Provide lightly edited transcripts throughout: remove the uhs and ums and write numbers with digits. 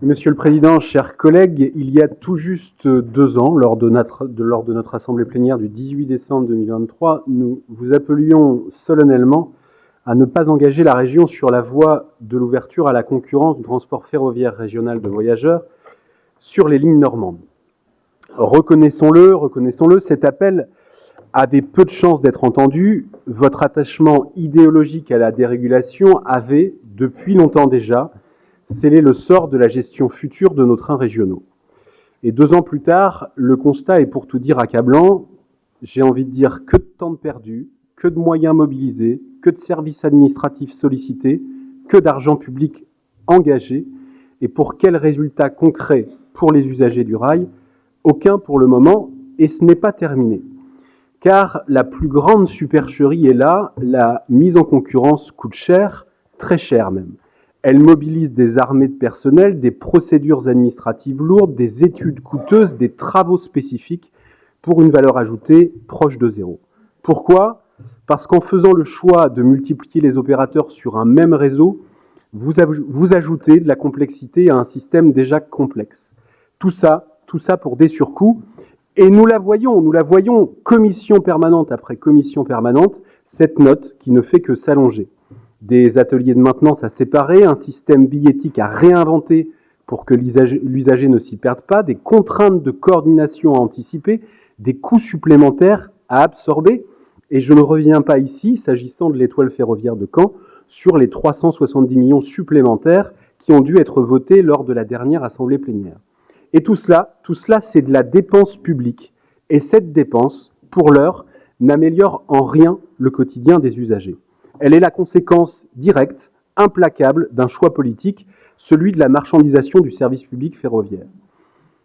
Monsieur le Président, chers collègues, il y a tout juste 2 ans, lors de notre assemblée plénière du 18 décembre 2023, nous vous appelions solennellement à ne pas engager la région sur la voie de l'ouverture à la concurrence du transport ferroviaire régional de voyageurs sur les lignes normandes. Reconnaissons-le, cet appel avait peu de chances d'être entendu. Votre attachement idéologique à la dérégulation avait, depuis longtemps déjà, scellé le sort de la gestion future de nos trains régionaux. Et 2 ans plus tard, le constat est pour tout dire accablant. J'ai envie de dire que de temps perdu, que de moyens mobilisés, que de services administratifs sollicités, que d'argent public engagé. Et pour quels résultats concrets pour les usagers du rail? Aucun pour le moment, et ce n'est pas terminé. Car la plus grande supercherie est là, la mise en concurrence coûte cher, très cher même. Elle mobilise des armées de personnel, des procédures administratives lourdes, des études coûteuses, des travaux spécifiques pour une valeur ajoutée proche de zéro. Pourquoi? Parce qu'en faisant le choix de multiplier les opérateurs sur un même réseau, vous ajoutez de la complexité à un système déjà complexe. Tout ça pour des surcoûts. Et nous la voyons commission permanente après commission permanente, cette note qui ne fait que s'allonger. Des ateliers de maintenance à séparer, un système billettique à réinventer pour que l'usager ne s'y perde pas, des contraintes de coordination à anticiper, des coûts supplémentaires à absorber. Et je ne reviens pas ici, s'agissant de l'étoile ferroviaire de Caen, sur les 370 millions supplémentaires qui ont dû être votés lors de la dernière assemblée plénière. Et tout cela, c'est de la dépense publique. Et cette dépense, pour l'heure, n'améliore en rien le quotidien des usagers. Elle est la conséquence directe, implacable d'un choix politique, celui de la marchandisation du service public ferroviaire.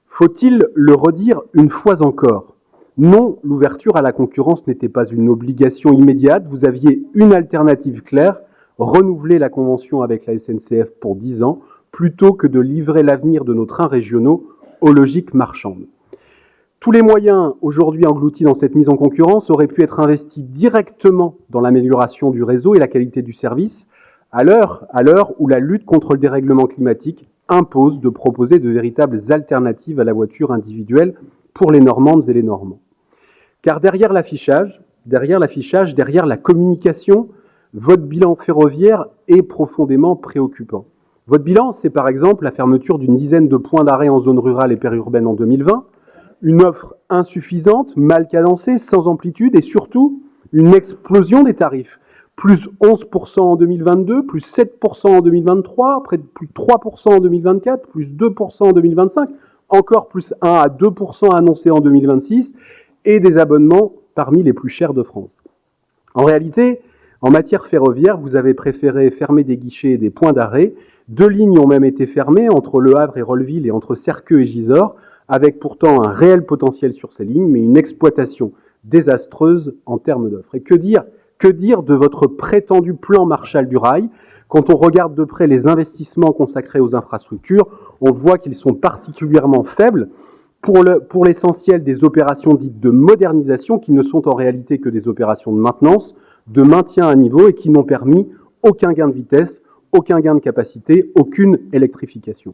Faut-il le redire une fois encore? Non, l'ouverture à la concurrence n'était pas une obligation immédiate. Vous aviez une alternative claire, renouveler la convention avec la SNCF pour 10 ans, plutôt que de livrer l'avenir de nos trains régionaux aux logiques marchandes. Tous les moyens aujourd'hui engloutis dans cette mise en concurrence auraient pu être investis directement dans l'amélioration du réseau et la qualité du service, à l'heure où la lutte contre le dérèglement climatique impose de proposer de véritables alternatives à la voiture individuelle pour les Normandes et les Normands. Car derrière l'affichage, derrière la communication, votre bilan ferroviaire est profondément préoccupant. Votre bilan, c'est par exemple la fermeture d'une dizaine de points d'arrêt en zone rurale et périurbaine en 2020, une offre insuffisante, mal cadencée, sans amplitude et surtout une explosion des tarifs. Plus 11% en 2022, plus 7% en 2023, près de plus 3% en 2024, plus 2% en 2025, encore plus 1 à 2% annoncés en 2026 et des abonnements parmi les plus chers de France. En réalité, en matière ferroviaire, vous avez préféré fermer des guichets et des points d'arrêt. 2 lignes ont même été fermées entre Le Havre et Rolleville et entre Serqueux et Gisors, avec pourtant un réel potentiel sur ces lignes, mais une exploitation désastreuse en termes d'offres. Et que dire de votre prétendu plan Marshall du rail? Quand on regarde de près les investissements consacrés aux infrastructures, on voit qu'ils sont particulièrement faibles pour l'essentiel des opérations dites de modernisation qui ne sont en réalité que des opérations de maintenance, de maintien à niveau et qui n'ont permis aucun gain de vitesse, aucun gain de capacité, aucune électrification.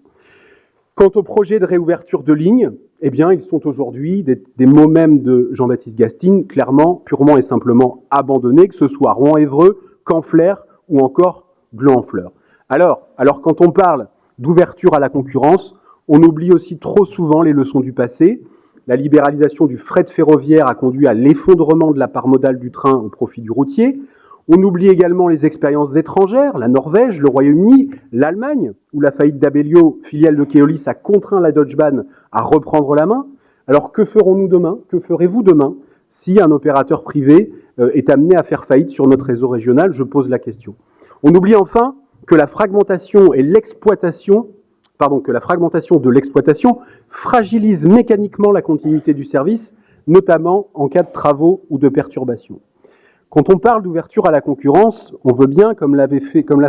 Quant aux projets de réouverture de lignes, eh bien, ils sont aujourd'hui des mots même de Jean-Baptiste Gastine, clairement, purement et simplement abandonnés, que ce soit Rouen-Évreux, Caen-Flers ou encore Gland-en-Fleur. Alors, quand on parle d'ouverture à la concurrence, on oublie aussi trop souvent les leçons du passé. La libéralisation du fret ferroviaire a conduit à l'effondrement de la part modale du train au profit du routier. On oublie également les expériences étrangères, la Norvège, le Royaume-Uni, l'Allemagne, où la faillite d'Abellio, filiale de Keolis, a contraint la Deutsche Bahn à reprendre la main. Alors que ferons-nous demain? Que ferez-vous demain si un opérateur privé est amené à faire faillite sur notre réseau régional? Je pose la question. On oublie enfin que la fragmentation de l'exploitation fragilise mécaniquement la continuité du service, notamment en cas de travaux ou de perturbations. Quand on parle d'ouverture à la concurrence, on veut bien, comme l'a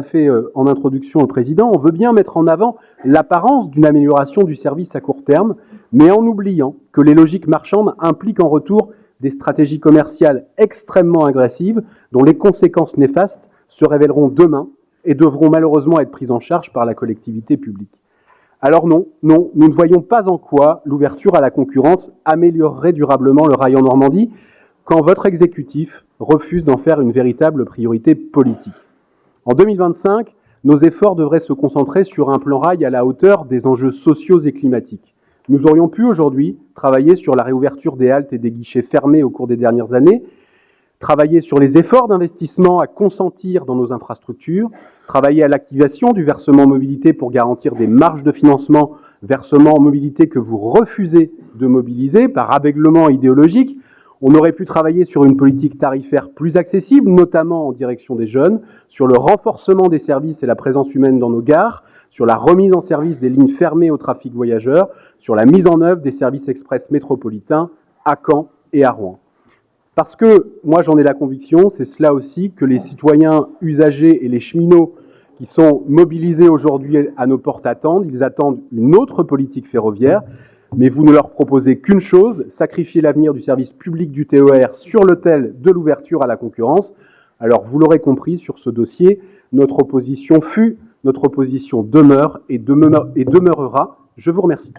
fait en introduction le président, on veut bien mettre en avant l'apparence d'une amélioration du service à court terme, mais en oubliant que les logiques marchandes impliquent en retour des stratégies commerciales extrêmement agressives dont les conséquences néfastes se révéleront demain et devront malheureusement être prises en charge par la collectivité publique. Alors non, nous ne voyons pas en quoi l'ouverture à la concurrence améliorerait durablement le rail en Normandie quand votre exécutif refuse d'en faire une véritable priorité politique. En 2025, nos efforts devraient se concentrer sur un plan rail à la hauteur des enjeux sociaux et climatiques. Nous aurions pu aujourd'hui travailler sur la réouverture des haltes et des guichets fermés au cours des dernières années, travailler sur les efforts d'investissement à consentir dans nos infrastructures, travailler à l'activation du versement mobilité pour garantir des marges de financement, versement mobilité que vous refusez de mobiliser par aveuglement idéologique. On aurait pu travailler sur une politique tarifaire plus accessible, notamment en direction des jeunes, sur le renforcement des services et la présence humaine dans nos gares, sur la remise en service des lignes fermées au trafic voyageurs, sur la mise en œuvre des services express métropolitains à Caen et à Rouen. Parce que, moi j'en ai la conviction, c'est cela aussi que les citoyens usagers et les cheminots qui sont mobilisés aujourd'hui à nos portes attendent. Ils attendent une autre politique ferroviaire, mais vous ne leur proposez qu'une chose, sacrifier l'avenir du service public du TER sur l'autel de l'ouverture à la concurrence. Alors vous l'aurez compris, sur ce dossier, notre opposition fut, notre opposition demeure et demeurera. Je vous remercie.